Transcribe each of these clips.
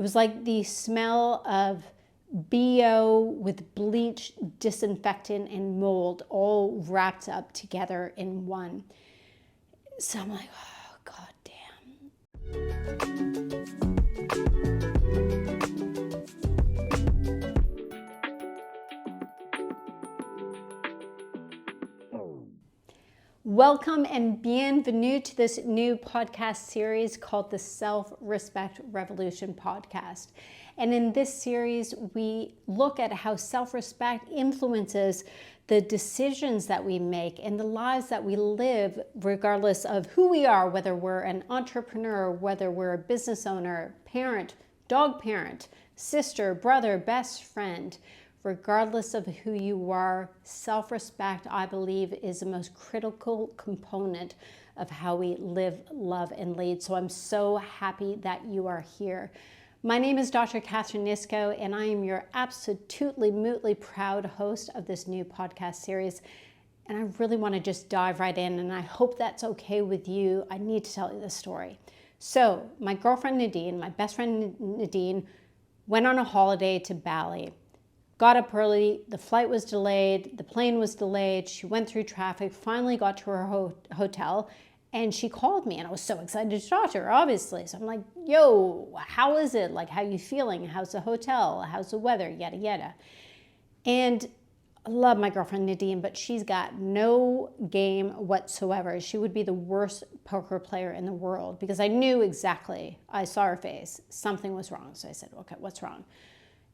was like the smell of BO with bleach, disinfectant, and mold all wrapped up together in one. So I'm like, oh, God damn. Welcome and bienvenue to this new podcast series called the Self-Respect Revolution podcast. And in this series, we look at how self-respect influences the decisions that we make and the lives that we live, regardless of who we are, whether we're an entrepreneur, whether we're a business owner, parent, dog parent, sister, brother, best friend. Regardless of who you are, self-respect, I believe, is the most critical component of how we live, love, and lead. So I'm so happy that you are here. My name is Dr. Katherine Iscoe, and I am your absolutely proud host of this new podcast series. And I really want to just dive right in, and I hope that's okay with you. I need to tell you this story. So my girlfriend Nadine, my best friend Nadine, went on a holiday to Bali. Got up early, the flight was delayed, the plane was delayed, she went through traffic, finally got to her hotel, and she called me, and I was so excited to talk to her, obviously. So I'm like, yo, how is it? Like, how you feeling? How's the hotel? How's the weather? Yada, yada. And I love my girlfriend Nadine, but she's got no game whatsoever. She would be the worst poker player in the world because I knew exactly, I saw her face, something was wrong. So I said, okay, what's wrong?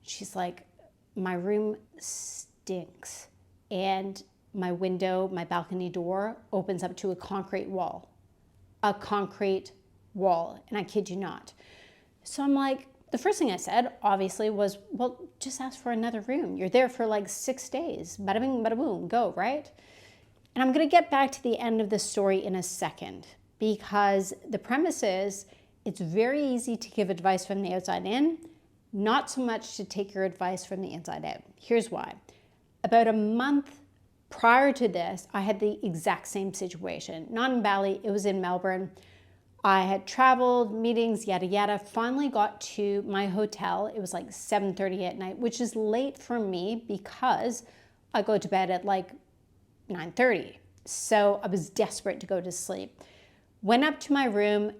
She's like, my room stinks and my window, my balcony door opens up to a concrete wall. And I kid you not. So I'm like, the first thing I said obviously was, well, just ask for another room. You're there for like 6 days. Bada bing, bada boom, go, right? And I'm going to get back to the end of this story in a second because the premise is it's very easy to give advice from the outside in, not so much to take your advice from the inside out. Here's why. About a month prior to this, I had the exact same situation. Not in Bali, it was in Melbourne. I had traveled, meetings, yada, yada. Finally got to my hotel. It was like 7:30 at night, which is late for me because I go to bed at like 9:30. So I was desperate to go to sleep. Went up to my room.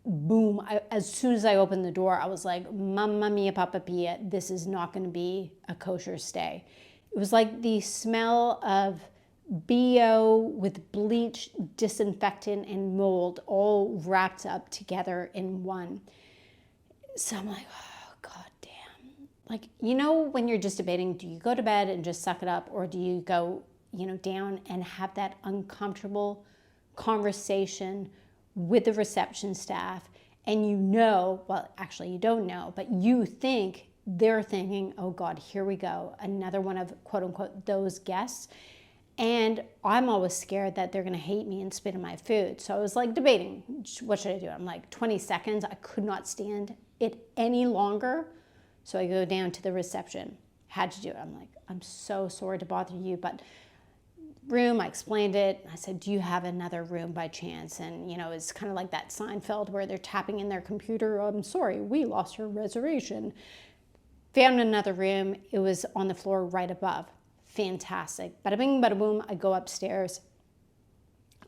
Boom, as soon as I opened the door, I was like, Mamma mia, Papa Pia, this is not going to be a kosher stay. It was like the smell of BO with bleach, disinfectant, and mold all wrapped up together in one. So I'm like, oh, God damn. Like, you know, when you're just debating, do you go to bed and just suck it up, or do you go, down and have that uncomfortable conversation with the reception staff, and well, actually you don't know, but you think they're thinking, oh God, here we go, another one of quote unquote those guests. And I'm always scared that they're gonna hate me and spit in my food. So I was like debating, what should I do? I'm like 20 seconds, I could not stand it any longer. So I go down to the reception, had to do it. I'm like, I'm so sorry to bother you, but room, I explained it. I said, do you have another room by chance? And, it's kind of like that Seinfeld where they're tapping in their computer. I'm sorry, we lost your reservation. Found another room. It was on the floor right above. Fantastic. Bada bing, bada boom. I go upstairs.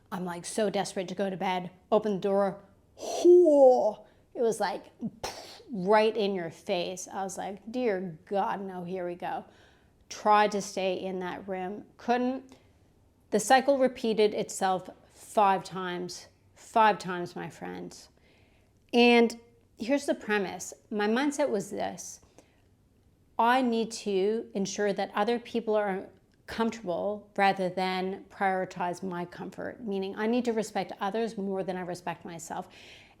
I'm like so desperate to go to bed. Open the door. It was like right in your face. I was like, dear God, no, here we go. Tried to stay in that room. Couldn't. The cycle repeated itself 5 times, my friends. And here's the premise. My mindset was this. I need to ensure that other people are comfortable rather than prioritize my comfort, meaning I need to respect others more than I respect myself.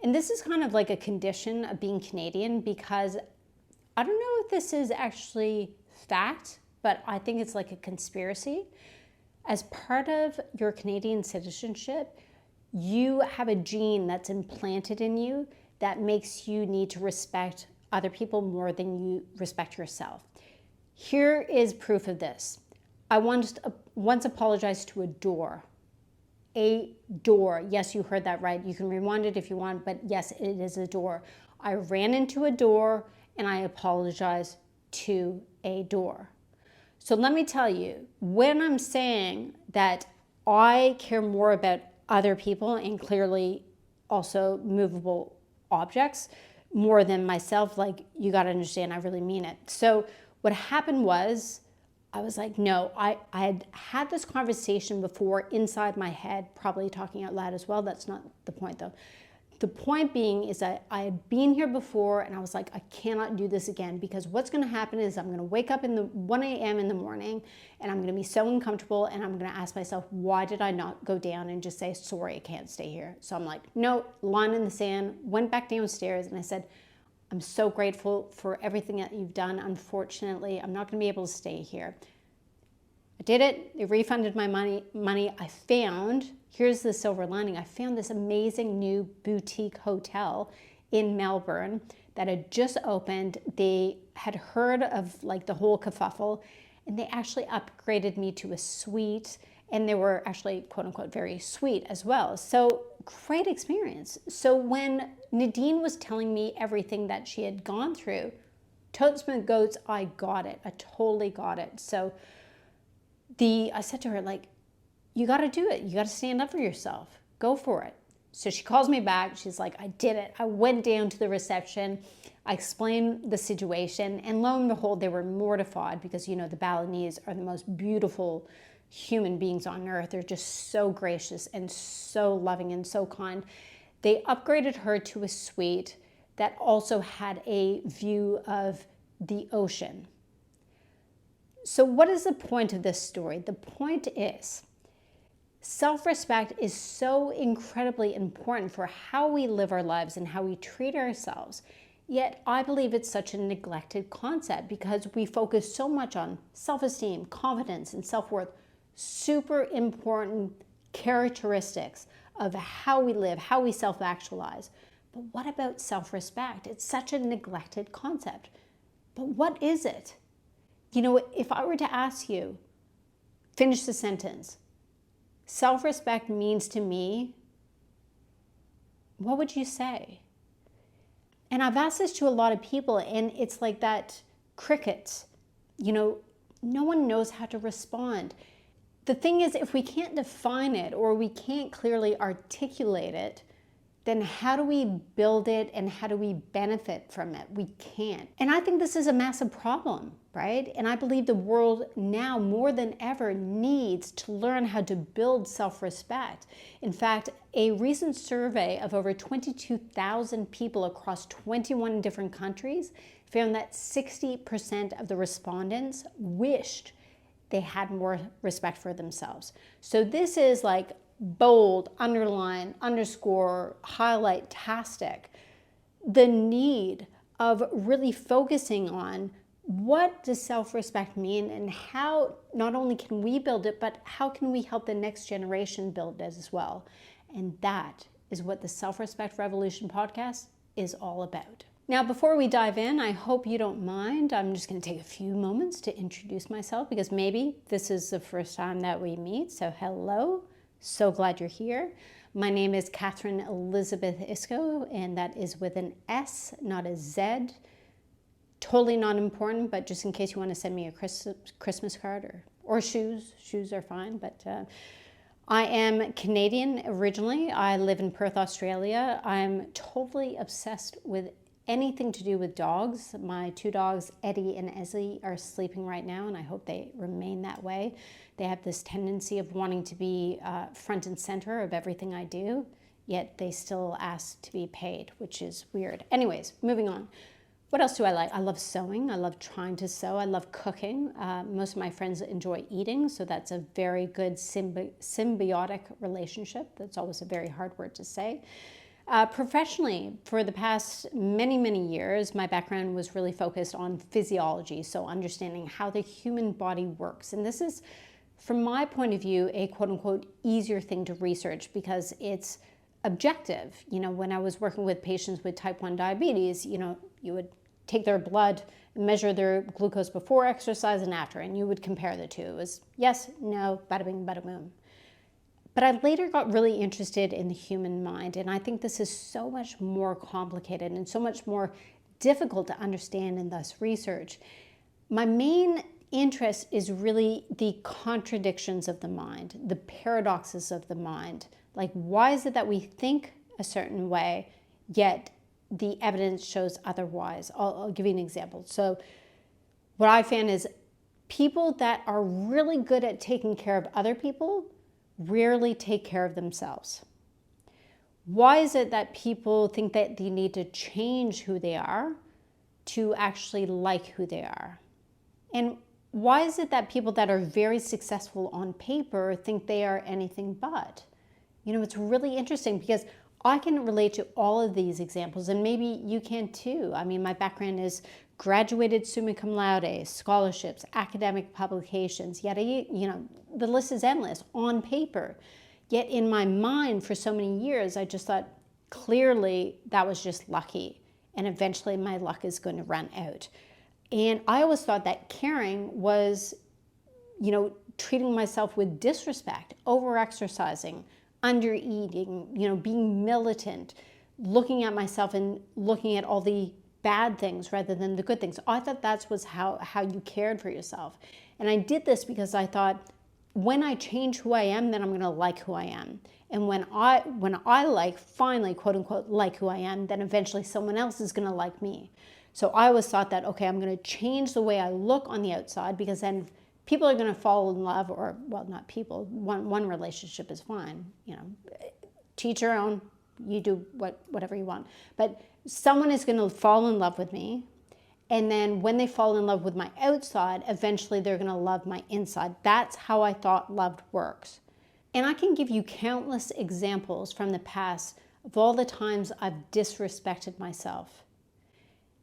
And this is kind of like a condition of being Canadian because I don't know if this is actually fact, but I think it's like a conspiracy. As part of your Canadian citizenship, you have a gene that's implanted in you that makes you need to respect other people more than you respect yourself. Here is proof of this. I once apologized to a door. A door. Yes, you heard that right. You can rewind it if you want, but yes, it is a door. I ran into a door and I apologize to a door. So let me tell you, when I'm saying that I care more about other people and clearly also movable objects more than myself, like, you got to understand, I really mean it. So what happened was, I was like, no, I had this conversation before inside my head, probably talking out loud as well. That's not the point though. The point being is that I had been here before and I was like, I cannot do this again, because what's going to happen is I'm going to wake up in the 1 a.m. in the morning and I'm going to be so uncomfortable, and I'm going to ask myself, why did I not go down and just say, sorry, I can't stay here? So I'm like, no, line in the sand, went back downstairs and I said, I'm so grateful for everything that you've done. Unfortunately, I'm not going to be able to stay here. I did it. They refunded my money. I found, here's the silver lining, I found this amazing new boutique hotel in Melbourne that had just opened. They had heard of like the whole kerfuffle, and they actually upgraded me to a suite, and they were actually, quote unquote, very sweet as well. So great experience. So when Nadine was telling me everything that she had gone through, totes and goats, I got it. I totally got it. So I said to her, like, you got to do it. You got to stand up for yourself. Go for it. So she calls me back. She's like, I did it. I went down to the reception. I explained the situation. And lo and behold, they were mortified because, you know, the Balinese are the most beautiful human beings on earth. They're just so gracious and so loving and so kind. They upgraded her to a suite that also had a view of the ocean. So what is the point of this story? The point is, self-respect is so incredibly important for how we live our lives and how we treat ourselves. Yet I believe it's such a neglected concept because we focus so much on self-esteem, confidence, and self-worth. Super important characteristics of how we live, how we self-actualize. But what about self-respect? It's such a neglected concept. But what is it? You know, if I were to ask you, finish the sentence, self-respect means to me, what would you say? And I've asked this to a lot of people, and it's like that crickets. You know, no one knows how to respond. The thing is, if we can't define it or we can't clearly articulate it, then how do we build it and how do we benefit from it? We can't. And I think this is a massive problem, right? And I believe the world now more than ever needs to learn how to build self-respect. In fact, a recent survey of over 22,000 people across 21 different countries found that 60% of the respondents wished they had more respect for themselves. So this is like bold, underline, underscore, highlight, tastic, the need of really focusing on what does self-respect mean and how not only can we build it, but how can we help the next generation build it as well. And that is what the Self-Respect Revolution podcast is all about. Now, before we dive in, I hope you don't mind. I'm just going to take a few moments to introduce myself because maybe this is the first time that we meet. So hello. So glad you're here. My name is Katherine Elizabeth Iscoe, and that is with an S, not a Z. Totally not important, but just in case you want to send me a Christmas card or shoes. Shoes are fine, but I am Canadian originally. I live in Perth, Australia. I'm totally obsessed with anything to do with dogs. My two dogs, Eddie and Esley, are sleeping right now, and I hope they remain that way. They have this tendency of wanting to be front and center of everything I do, yet they still ask to be paid, which is weird. Anyways, moving on. What else do I like? I love sewing. I love trying to sew. I love cooking. Most of my friends enjoy eating, so that's a very good symbiotic relationship. That's always a very hard word to say. Professionally, for the past many years, my background was really focused on physiology, so understanding how the human body works. And this is, from my point of view, a quote-unquote easier thing to research because it's objective. You know, when I was working with patients with type 1 diabetes, you know, you would take their blood, measure their glucose before exercise and after, and you would compare the two. It was yes, no, bada bing, bada boom. But I later got really interested in the human mind, and I think this is so much more complicated and so much more difficult to understand and thus research. My main interest is really the contradictions of the mind, the paradoxes of the mind. Like, why is it that we think a certain way, yet the evidence shows otherwise? I'll give you an example. So what I found is people that are really good at taking care of other people rarely take care of themselves. Why is it that people think that they need to change who they are to actually like who they are? And why is it that people that are very successful on paper think they are anything but? It's really interesting because I can relate to all of these examples, and maybe you can too. I mean, my background is graduated summa cum laude, scholarships, academic publications, yet, the list is endless on paper. Yet in my mind for so many years, I just thought clearly that was just lucky, and eventually my luck is going to run out. And I always thought that caring was, treating myself with disrespect, over-exercising, under-eating, being militant, looking at myself and looking at all the bad things rather than the good things. I thought that was how you cared for yourself. And I did this because I thought, when I change who I am, then I'm going to like who I am. And when I finally, quote unquote, like who I am, then eventually someone else is going to like me. So I always thought that, okay, I'm going to change the way I look on the outside, because then people are going to fall in love, or, well, not people, one relationship is fine, teach your own, you do whatever you want. But someone is going to fall in love with me, and then when they fall in love with my outside, eventually they're going to love my inside. That's how I thought love works. And I can give you countless examples from the past of all the times I've disrespected myself.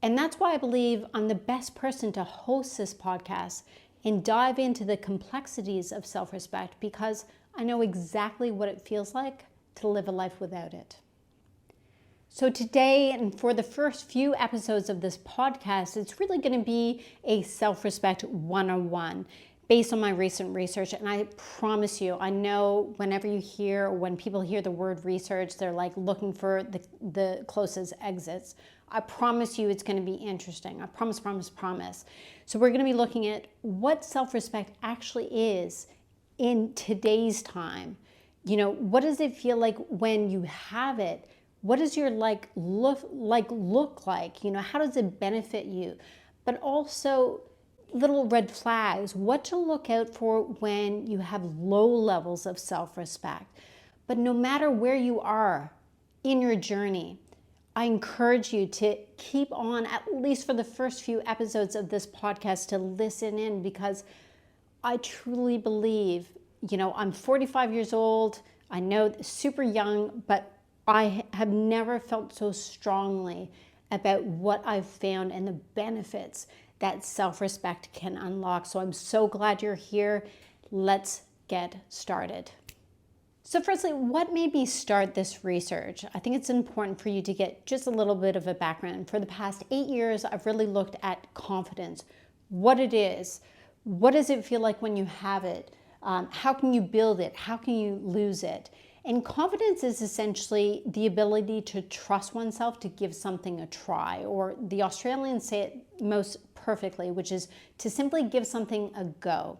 And that's why I believe I'm the best person to host this podcast and dive into the complexities of self-respect, because I know exactly what it feels like to live a life without it. So today, and for the first few episodes of this podcast, it's really going to be a self-respect 101 based on my recent research. And I promise you, I know when people hear the word research, they're like looking for the closest exits. I promise you it's going to be interesting. I promise. So we're going to be looking at what self-respect actually is in today's time. What does it feel like when you have it? What does your look like? How does it benefit you? But also little red flags, what to look out for when you have low levels of self-respect. But no matter where you are in your journey, I encourage you to keep on, at least for the first few episodes of this podcast, to listen in, because I truly believe, I'm 45 years old. I know, super young, but I have never felt so strongly about what I've found and the benefits that self-respect can unlock. So I'm so glad you're here. Let's get started. So firstly, what made me start this research? I think it's important for you to get just a little bit of a background. For the past 8 years, I've really looked at confidence, what it is, what does it feel like when you have it, how can you build it, how can you lose it? And confidence is essentially the ability to trust oneself to give something a try, or the Australians say it most perfectly, which is to simply give something a go.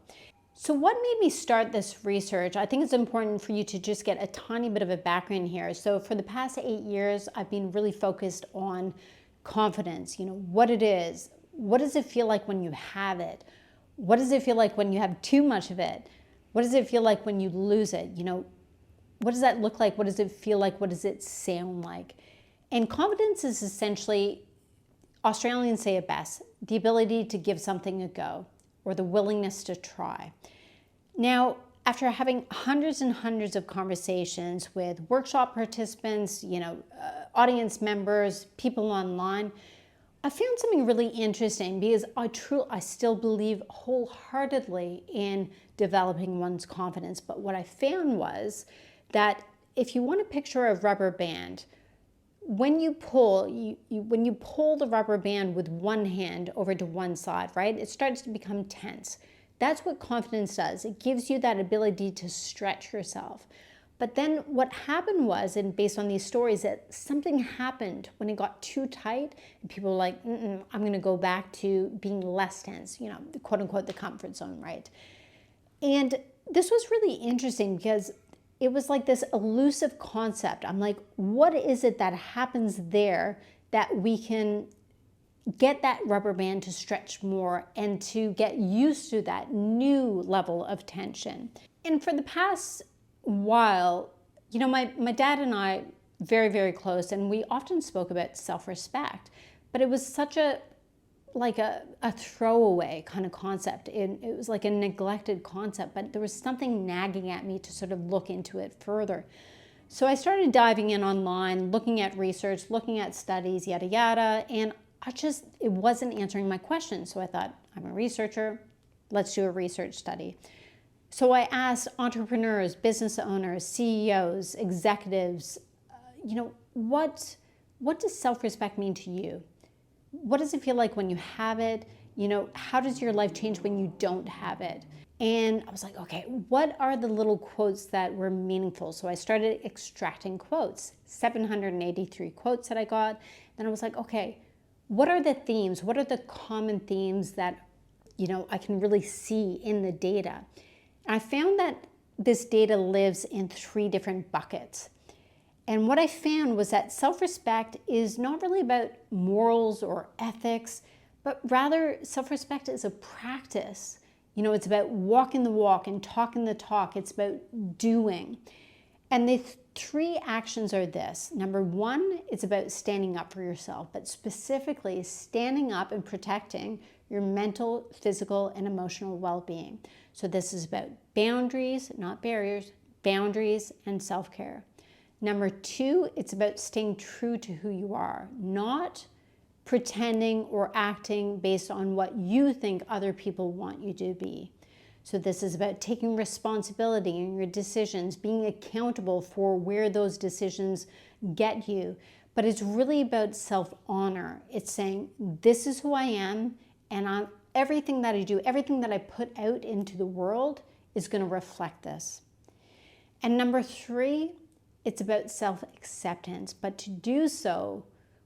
So what made me start this research? I think it's important for you to just get a tiny bit of a background here. So for the past 8 years, I've been really focused on confidence, what it is. What does it feel like when you have it? What does it feel like when you have too much of it? What does it feel like when you lose it? What does that look like? What does it feel like? What does it sound like? And confidence is essentially, Australians say it best, the ability to give something a go, or the willingness to try. Now, after having hundreds and hundreds of conversations with workshop participants, audience members, people online, I found something really interesting, because I still believe wholeheartedly in developing one's confidence. But what I found was that if you want to picture a rubber band, when you pull, when you pull the rubber band with one hand over to one side, right, it starts to become tense. That's what confidence does. It gives you that ability to stretch yourself. But then what happened was, and based on these stories, that something happened when it got too tight and people were like, I'm going to go back to being less tense, quote unquote, the comfort zone, right? And this was really interesting because it was like this elusive concept. I'm like, what is it that happens there that we can get that rubber band to stretch more and to get used to that new level of tension? And for the past while, my dad and I, very, very close, and we often spoke about self-respect, but it was such a throwaway kind of concept. It was like a neglected concept, but there was something nagging at me to sort of look into it further. So I started diving in online, looking at research, looking at studies, yada, yada, and it wasn't answering my questions. So I thought, I'm a researcher, let's do a research study. So I asked entrepreneurs, business owners, CEOs, executives, what does self-respect mean to you? What does it feel like when you have it? How does your life change when you don't have it? And I was like, okay, what are the little quotes that were meaningful? So I started extracting quotes, 783 quotes that I got. Then I was like, okay, what are the themes? What are the common themes that, I can really see in the data? And I found that this data lives in 3 different buckets. And what I found was that self-respect is not really about morals or ethics, but rather self-respect is a practice. It's about walking the walk and talking the talk. It's about doing. And the 3 actions are this. Number 1, it's about standing up for yourself, but specifically standing up and protecting your mental, physical, and emotional well-being. So this is about boundaries, not barriers, boundaries and self-care. Number 2, it's about staying true to who you are, not pretending or acting based on what you think other people want you to be. So this is about taking responsibility in your decisions, being accountable for where those decisions get you. But it's really about self-honor. It's saying, this is who I am, and everything that I do, everything that I put out into the world is going to reflect this. And number 3, it's about self-acceptance. But to do so,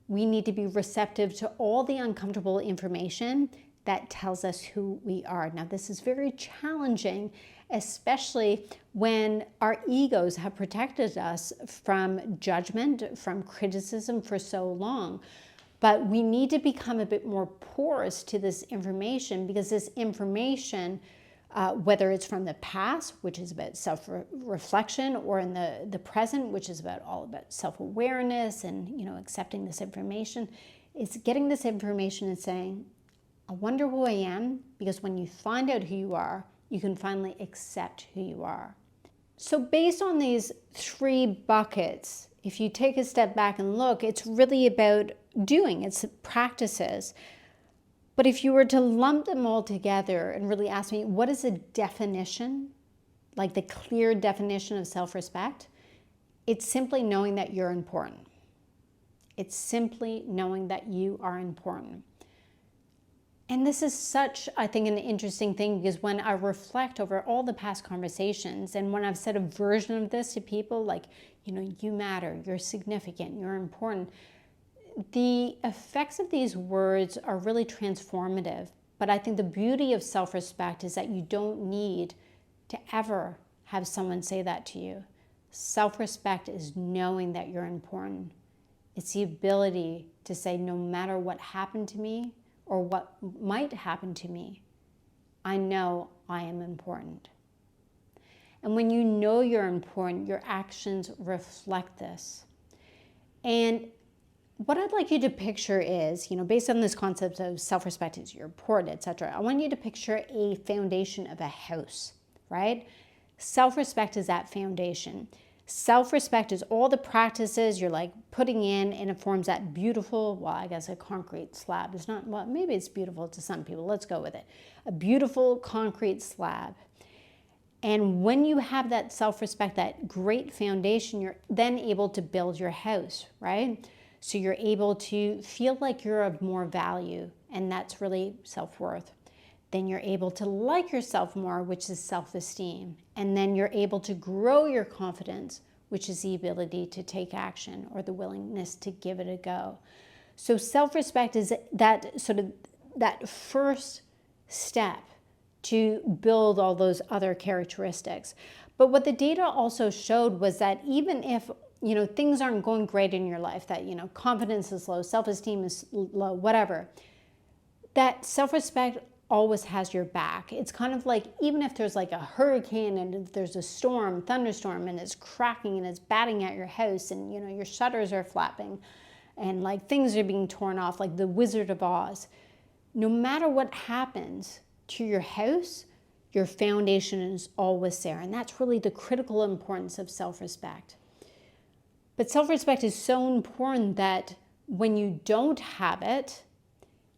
we need to be receptive to all the uncomfortable information that tells us who we are. Now, this is very challenging, especially when our egos have protected us from judgment, from criticism for so long. But we need to become a bit more porous to this information, because this information, whether it's from the past, which is about self-reflection, or in the present, which is all about self-awareness and accepting this information, it's getting this information and saying, I wonder who I am, because when you find out who you are, you can finally accept who you are. So based on these 3 buckets, if you take a step back and look, it's really about doing, it's practices. But if you were to lump them all together and really ask me, what is a definition, like the clear definition of self-respect? It's simply knowing that you're important. It's simply knowing that you are important. And this is such, I think, an interesting thing, because when I reflect over all the past conversations, and when I've said a version of this to people, like, you matter, you're significant, you're important, the effects of these words are really transformative. But I think the beauty of self-respect is that you don't need to ever have someone say that to you. Self-respect is knowing that you're important. It's the ability to say, no matter what happened to me or what might happen to me, I know I am important. And when you know you're important, your actions reflect this. And what I'd like you to picture is, based on this concept of self-respect is you're important, etc., I want you to picture a foundation of a house, right? Self-respect is that foundation. Self-respect is all the practices you're putting in, and it forms that beautiful, well, I guess a concrete slab. It's not, well, maybe it's beautiful to some people. Let's go with it. A beautiful concrete slab. And when you have that self-respect, that great foundation, you're then able to build your house, right? So you're able to feel like you're of more value, and that's really self-worth. then you're able to like yourself more, which is self-esteem. And then you're able to grow your confidence, which is the ability to take action or the willingness to give it a go. So self-respect is that first step to build all those other characteristics. But what the data also showed was that even if things aren't going great in your life, that confidence is low, self-esteem is low, whatever, that self-respect always has your back. It's kind of like, even if there's like a hurricane and if there's a storm, thunderstorm, and it's cracking and it's batting at your house, and your shutters are flapping and like things are being torn off, like the Wizard of Oz, no matter what happens to your house, your foundation is always there. And that's really the critical importance of self-respect. But self-respect is so important that when you don't have it,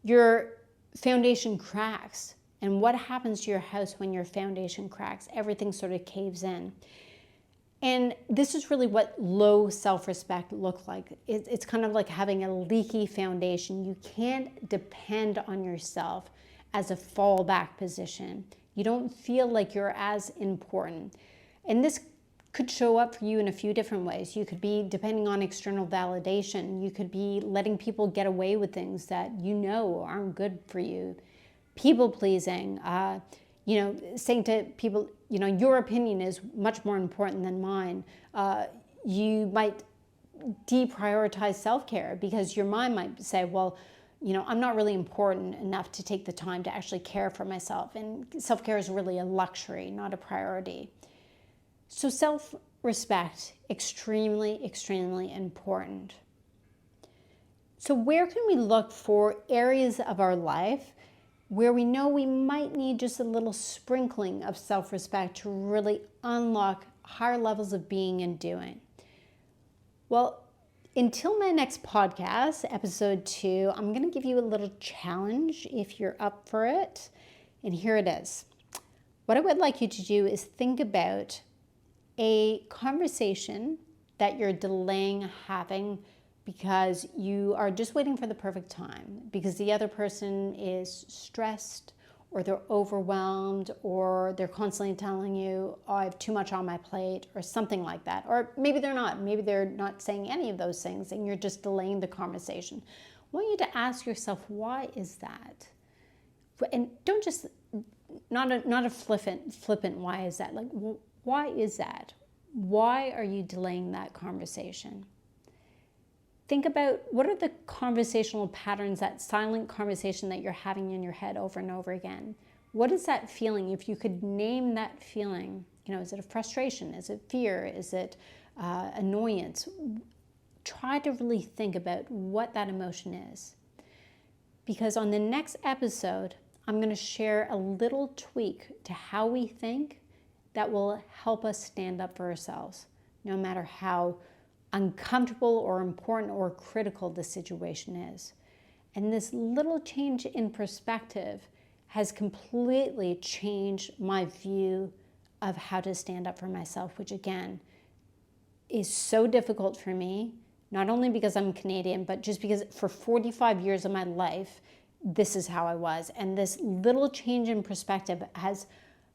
your foundation cracks. And what happens to your house when your foundation cracks? Everything sort of caves in. And this is really what low self-respect looks like. It's kind of like having a leaky foundation. You can't depend on yourself as a fallback position. You don't feel like you're as important. And this could show up for you in a few different ways. You could be depending on external validation. You could be letting people get away with things that aren't good for you. People pleasing, saying to people, your opinion is much more important than mine. You might deprioritize self-care because your mind might say, well, I'm not really important enough to take the time to actually care for myself. And self-care is really a luxury, not a priority. So self-respect, extremely, extremely important. So where can we look for areas of our life where we know we might need just a little sprinkling of self-respect to really unlock higher levels of being and doing? Well, until my next podcast, episode 2, I'm going to give you a little challenge if you're up for it. And here it is. What I would like you to do is think about a conversation that you're delaying having because you are just waiting for the perfect time, because the other person is stressed or they're overwhelmed or they're constantly telling you, oh, I have too much on my plate or something like that. Or maybe they're not. Maybe they're not saying any of those things and you're just delaying the conversation. I want you to ask yourself, why is that? And don't just, not a flippant why is that? Like, why is that? Why are you delaying that conversation? Think about what are the conversational patterns, that silent conversation that you're having in your head over and over again. What is that feeling? If you could name that feeling, is it a frustration? Is it fear? Is it annoyance? Try to really think about what that emotion is. Because on the next episode, I'm going to share a little tweak to how we think that will help us stand up for ourselves, no matter how uncomfortable or important or critical the situation is. And this little change in perspective has completely changed my view of how to stand up for myself, which again is so difficult for me, not only because I'm Canadian, but just because for 45 years of my life, this is how I was. And this little change in perspective has,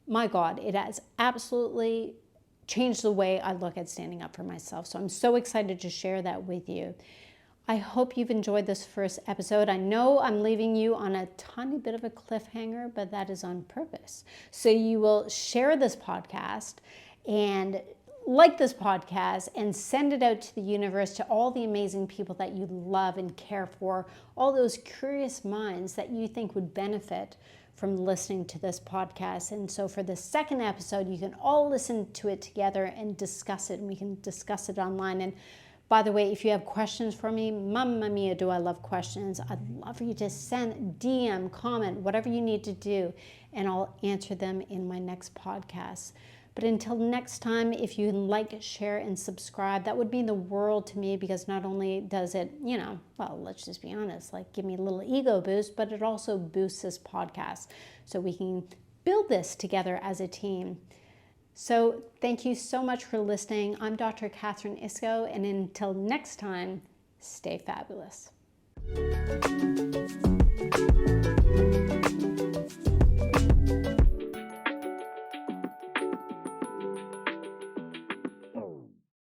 my God, it has absolutely changed the way I look at standing up for myself. So I'm so excited to share that with you. I hope you've enjoyed this first episode. I know I'm leaving you on a tiny bit of a cliffhanger, but that is on purpose. So you will share this podcast and like this podcast and send it out to the universe, to all the amazing people that you love and care for, all those curious minds that you think would benefit from listening to this podcast. And so for the second episode, you can all listen to it together and discuss it, and we can discuss it online. And by the way, if you have questions for me, mamma mia, do I love questions. I'd love for you to send, DM, comment, whatever you need to do, and I'll answer them in my next podcast. But until next time, if you like, share, and subscribe, that would mean the world to me, because not only does it, well, let's just be honest, like give me a little ego boost, but it also boosts this podcast so we can build this together as a team. So thank you so much for listening. I'm Dr. Katherine Iscoe, and until next time, stay fabulous.